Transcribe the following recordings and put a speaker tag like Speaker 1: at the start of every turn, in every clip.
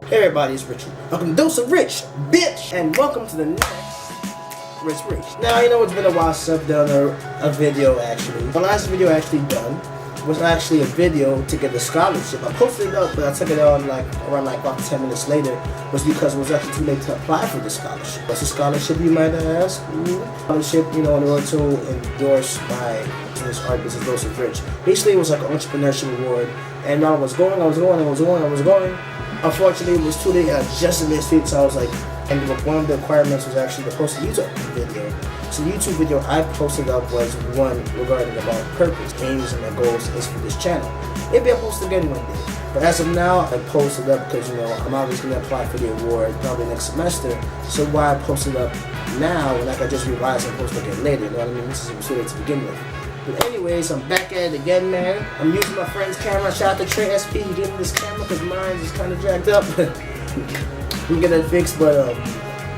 Speaker 1: Hey everybody, it's Richard. Welcome to Doseofrich, bitch! And welcome to the next RICHSPIRATION. Now, you know, it's been a while since I've done a video, actually. The last video I actually done was actually a video to get the scholarship. I posted it up, but I took it on around about 10 minutes later, was because it was actually too late to apply for the scholarship. What's a scholarship, you might ask? Scholarship, you know, in order to endorse my business, art business, Doseofrich. Basically, it was like an entrepreneurship award, and I was going. Unfortunately, it was too late. I just missed it, so I was like, and one of the requirements was actually to post a YouTube video. So the YouTube video I posted up was one regarding about purpose, aims, and my goals is for this channel. Maybe I'll post it again one day. But as of now, I posted up because, you know, I'm obviously going to apply for the award probably next semester. So why I posted up now, and I could just revise and post it again later, you know what I mean? This is too late to begin with. But anyways, I'm back at it again, man. I'm using my friend's camera. Shout out to Trey SP. He gave me this camera because mine is kind of jacked up. We get that fixed, but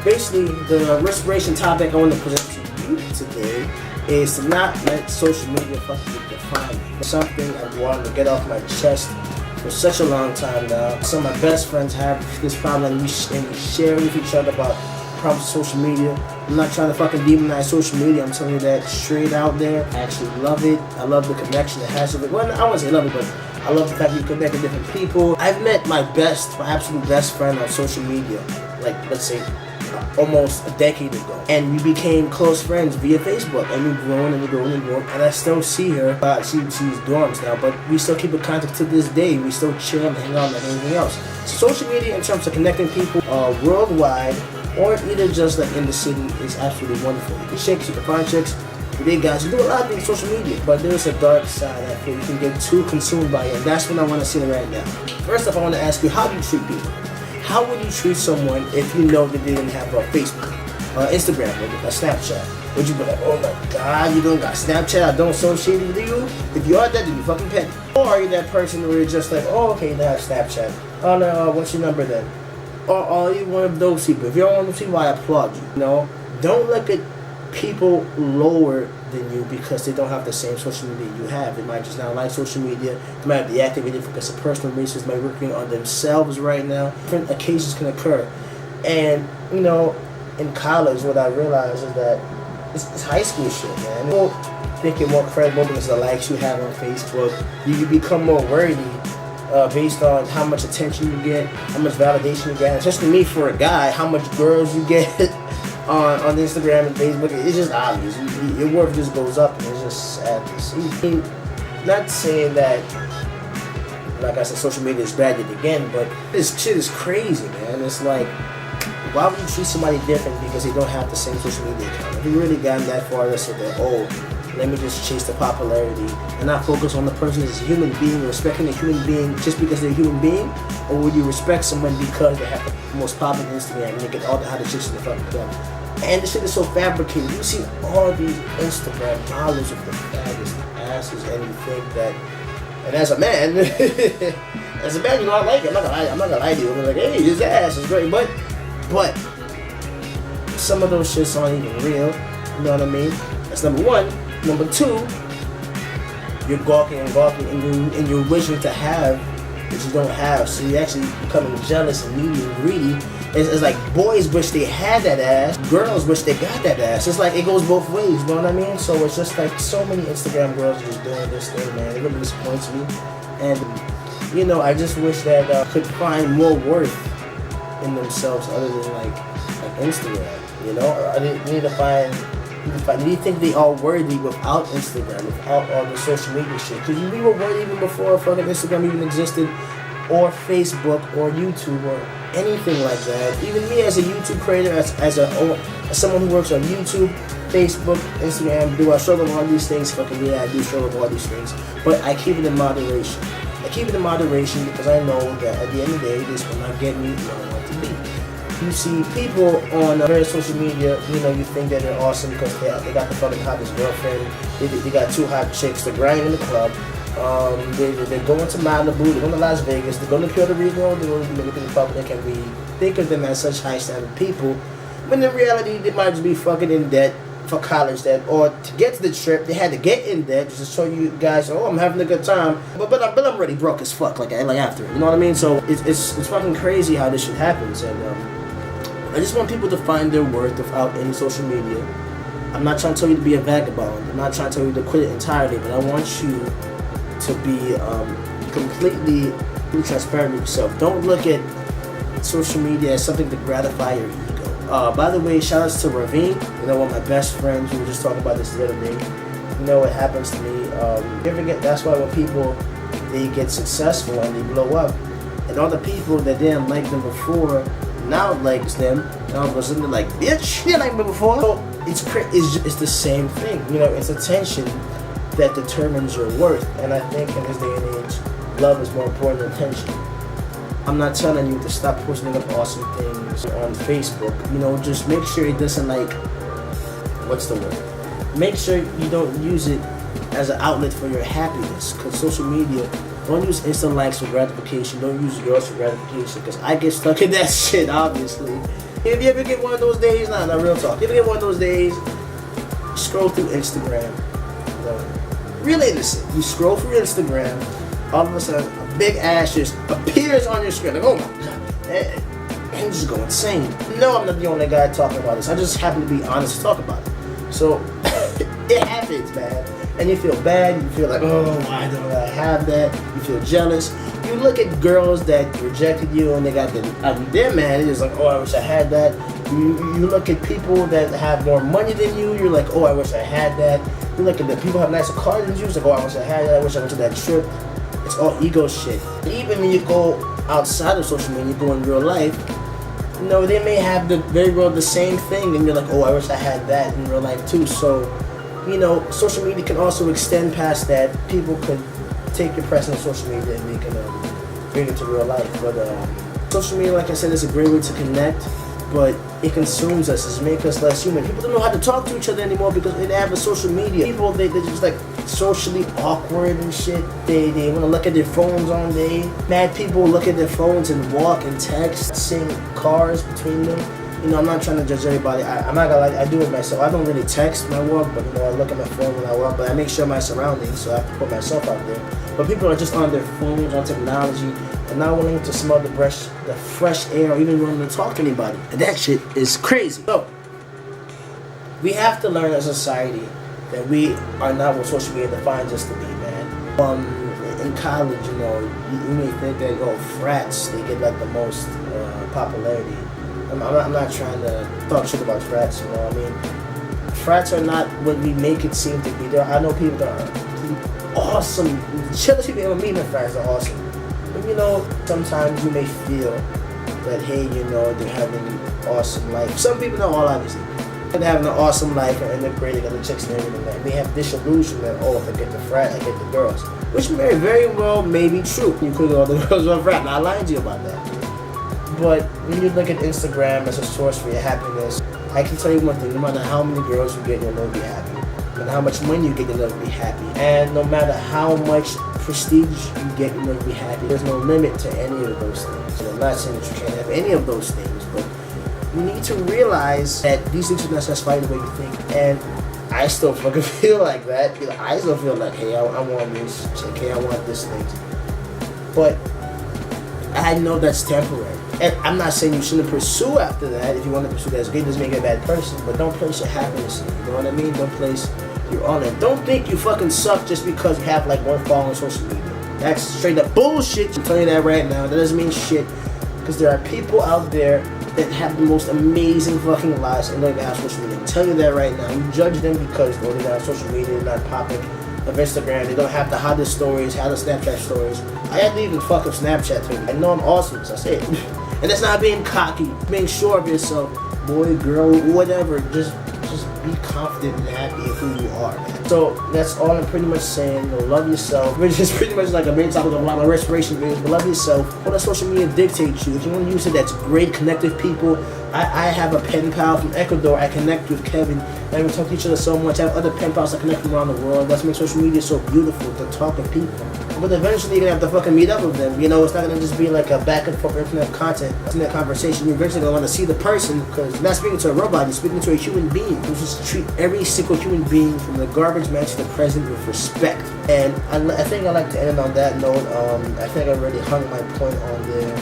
Speaker 1: basically, the respiration topic I want to present to you today is to not let social media fucking define me. Something I've wanted to get off my chest for such a long time now. Some of my best friends have this problem, and we share with each other about problems with social media. I'm not trying to fucking demonize social media. I'm telling you that straight out there. I actually love it. I love the connection it has with it. Well, I wouldn't say love it, but I love the fact that you connect with different people. I've met my absolute best friend on social media, like, let's say, almost a decade ago. And we became close friends via Facebook. And we've grown and we've grown and grown. And I still see her. She's dorms now, but we still keep in contact to this day. We still chill and hang out like anything else. So social media, in terms of connecting people worldwide, or either just like in the city, is absolutely wonderful. You can shake, you can find chicks, you dig guys, you do a lot of things on social media. But there's a dark side I feel you can get too consumed by it, and that's what I want to see right now. First off, I want to ask you, how do you treat people? How would you treat someone if you know that they didn't have a Facebook, Instagram, or a Snapchat? Would you be like, oh my god, you don't got Snapchat, I don't associate with you? If you are that, then you fucking petty. Or are you that person where you're just like, oh okay, you have Snapchat. Oh no, what's your number then? Or are you one of those people? If you're one of those people, I applaud you. You know, don't look at people lower than you because they don't have the same social media you have. They might just not like social media. They might have deactivated because of personal reasons. They might be working on themselves right now. Different occasions can occur. And, you know, in college, what I realized is that it's high school shit, man. People think you're more credible because of the likes you have on Facebook. You become more worthy based on how much attention you get, how much validation you get. Especially me, for a guy, how much girls you get on Instagram and Facebook. It's just obvious. Your worth just goes up, and it's just sad to see. Not saying that, like I said, social media is bad yet again, but this shit is crazy, man. It's like, why would you treat somebody different because they don't have the same social media account? If you really gotten that far, let's say that, oh, let me just chase the popularity and not focus on the person as a human being, respecting a human being just because they're a human being? Or would you respect someone because they have the most popular Instagram and they get all the hottest chicks in the fucking club? And this shit is so fabricated. You see all these Instagram models with the fattest asses, and you think that, and as a man, you know, I like it. I'm not gonna lie to you. I'm like, hey, his ass is great, but some of those shits aren't even real. You know what I mean? That's number one. Number two, you're gawking and you're wishing to have that you don't have. So you're actually becoming jealous and needy and greedy. It's like boys wish they had that ass, girls wish they got that ass. It's like it goes both ways, you know what I mean? So it's just like so many Instagram girls just doing this thing, man. It really disappoints me. And, you know, I just wish that could find more worth in themselves other than like Instagram, you know? Or they need to find... Do you think they are worthy without Instagram, without all the social media shit? Because we were worthy even before fucking Instagram even existed, or Facebook, or YouTube, or anything like that. Even me as a YouTube creator, as someone who works on YouTube, Facebook, Instagram, do I struggle with all these things? Fucking yeah, I do struggle with all these things. But I keep it in moderation. I keep it in moderation because I know that at the end of the day, this will not get me where I want to be. You see people on various social media, you know, you think that they're awesome because they got the fucking hottest girlfriend, they got two hot chicks, they're grinding in the club, they're going to Malibu, they're going to Las Vegas, they're going to Puerto Rico, they're going to the Dominican Republic, and we think of them as such high standard people, when in reality they might just be fucking in debt, for college that, or to get to the trip, they had to get in debt just to show you guys, oh, I'm having a good time, but I'm already broke as fuck, like after, you know what I mean? So it's fucking crazy how this shit happens, and I just want people to find their worth without any social media. I'm not trying to tell you to be a vagabond. I'm not trying to tell you to quit it entirely, but I want you to be completely transparent with yourself. Don't look at social media as something to gratify your ego. By the way, shout outs to Ravine, one of my best friends. We were just talking about this the other day. What happens to me. That's why when people, they get successful and they blow up, and all the people that didn't like them before now likes them, and all of a sudden they're like, bitch, you didn't like me before. So it's the same thing. It's attention that determines your worth, and I think in this day and age, love is more important than attention. I'm not telling you to stop posting up awesome things on Facebook. Just make sure it doesn't what's the word? Make sure you don't use it as an outlet for your happiness. Because social media, don't use instant likes for gratification. Don't use yours for gratification. Because I get stuck in that shit, obviously. If you ever get one of those days, nah, real talk. If you ever get one of those days, scroll through Instagram. Really innocent. You scroll through Instagram, all of a sudden, a big ass just appears on your screen. Like, oh my god. And you just go insane. No, I'm not the only guy talking about this. I just happen to be honest to talk about it. So, it happens, man. And you feel bad. You feel like, oh, why don't I have that? You feel jealous. You look at girls that rejected you and they got their man. It's like, oh, I wish I had that. You look at people that have more money than you. You're like, oh, I wish I had that. You look at the people who have nicer cars than you. It's like, oh, I wish I had that. I wish I went to that trip. It's all ego shit. Even when you go outside of social media, you go in real life, they may have very well the same thing, and you're like, oh, I wish I had that in real life too. So, social media can also extend past that. People could take your presence on social media and they can bring it to real life. But social media, like I said, is a great way to connect, but it consumes us. It makes us less human. People don't know how to talk to each other anymore because they have a social media. People, they're just socially awkward and shit. They want to look at their phones all day. Mad people look at their phones and walk and text, sing cars between them. I'm not trying to judge everybody. I'm not gonna lie, I do it myself. I don't really text when I walk, but I look at my phone when I walk, but I make sure my surroundings, so I have to put myself out there. But people are just on their phones, on technology, and not willing to smell the fresh air, or even willing to talk to anybody. And that shit is crazy. So, we have to learn as a society that we are not what social media defines us to be, man. In college, you may think that, frats, they get the most popularity. I'm not trying to talk shit about frats, Frats are not what we make it seem to be. I know people that are awesome. Chillest people ever meet in frats are awesome. But sometimes you may feel that, hey, they're having an awesome life. Some people, not all, obviously. They're having an awesome life and they're great, they got the chicks and everything. They have this illusion that, oh, if I get the frat, I get the girls. Which very well may be true. You could get all the girls on frat. Not lying to you about that. But when you look at Instagram as a source for your happiness, I can tell you one thing, no matter how many girls you get, you'll never be happy. No matter how much money you get, you'll never be happy. And no matter how much prestige you get, you'll never be happy. There's no limit to any of those things. I'm not saying that you can't have any of those things, but you need to realize that these things are not satisfy the way you think. And I still fucking feel like that. I still feel like, hey, I want this. Hey, I want this thing. But I know that's temporary. And I'm not saying you shouldn't pursue after that. If you want to pursue that, it's great. It doesn't make you a bad person. But don't place your happiness in it. You know what I mean? Don't place your all in it. Don't think you fucking suck just because you have one follower on social media. That's straight up bullshit. I'm telling you that right now. That doesn't mean shit. Because there are people out there that have the most amazing fucking lives and don't even have social media. I'm telling you that right now. You judge them because they're not on social media, they're not popping of Instagram, they don't have the hottest stories, hottest Snapchat stories. I had to even fuck up Snapchat too. I know I'm awesome, so I say it. And that's not being cocky, being sure of yourself, boy, girl, whatever. Just be confident and happy in who you are, man. So that's all I'm pretty much saying. Love yourself, which is pretty much like a main topic of a lot of my respiration videos. But love yourself. Don't let social media dictate you. If you want to use it, that's great. Connect with people. I have a pen pal from Ecuador. I connect with Kevin, and we talk to each other so much. I have other pen pals that connect from around the world. That's what makes social media so beautiful, to talk with people. but eventually you're gonna have to fucking meet up with them. You know, it's not gonna just be like a back and forth internet content, internet conversation. You're eventually gonna want to see the person, because you're not speaking to a robot, you're speaking to a human being. You just treat every single human being, from the garbage man to the president, with respect. And I think I like to end on that note. I think I already hung my point on there.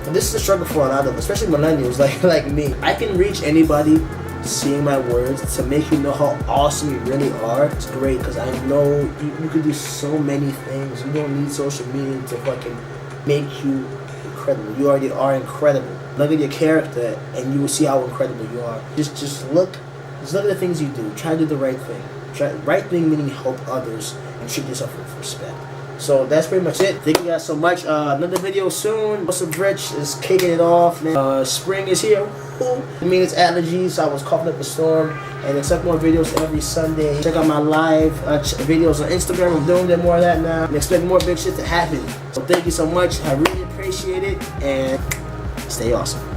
Speaker 1: And this is a struggle for a lot of us, especially millennials like me. I can reach anybody seeing my words to make you know how awesome you really are. It's great, because I know you can do so many things. You don't need social media to fucking make you incredible. You already are incredible. Look at your character and you will see how incredible you are. Just look at the things you do. Try to do the right thing. Right thing meaning help others and treat yourself with respect. So that's pretty much it. Thank you guys so much. Another video soon. Doseofrich is kicking it off, man. Spring is here. I mean, it's allergies, so I was coughing up a storm. And expect more videos every Sunday. Check out my live videos on Instagram. I'm doing more of that now. And expect more big shit to happen. So thank you so much. I really appreciate it. And stay awesome.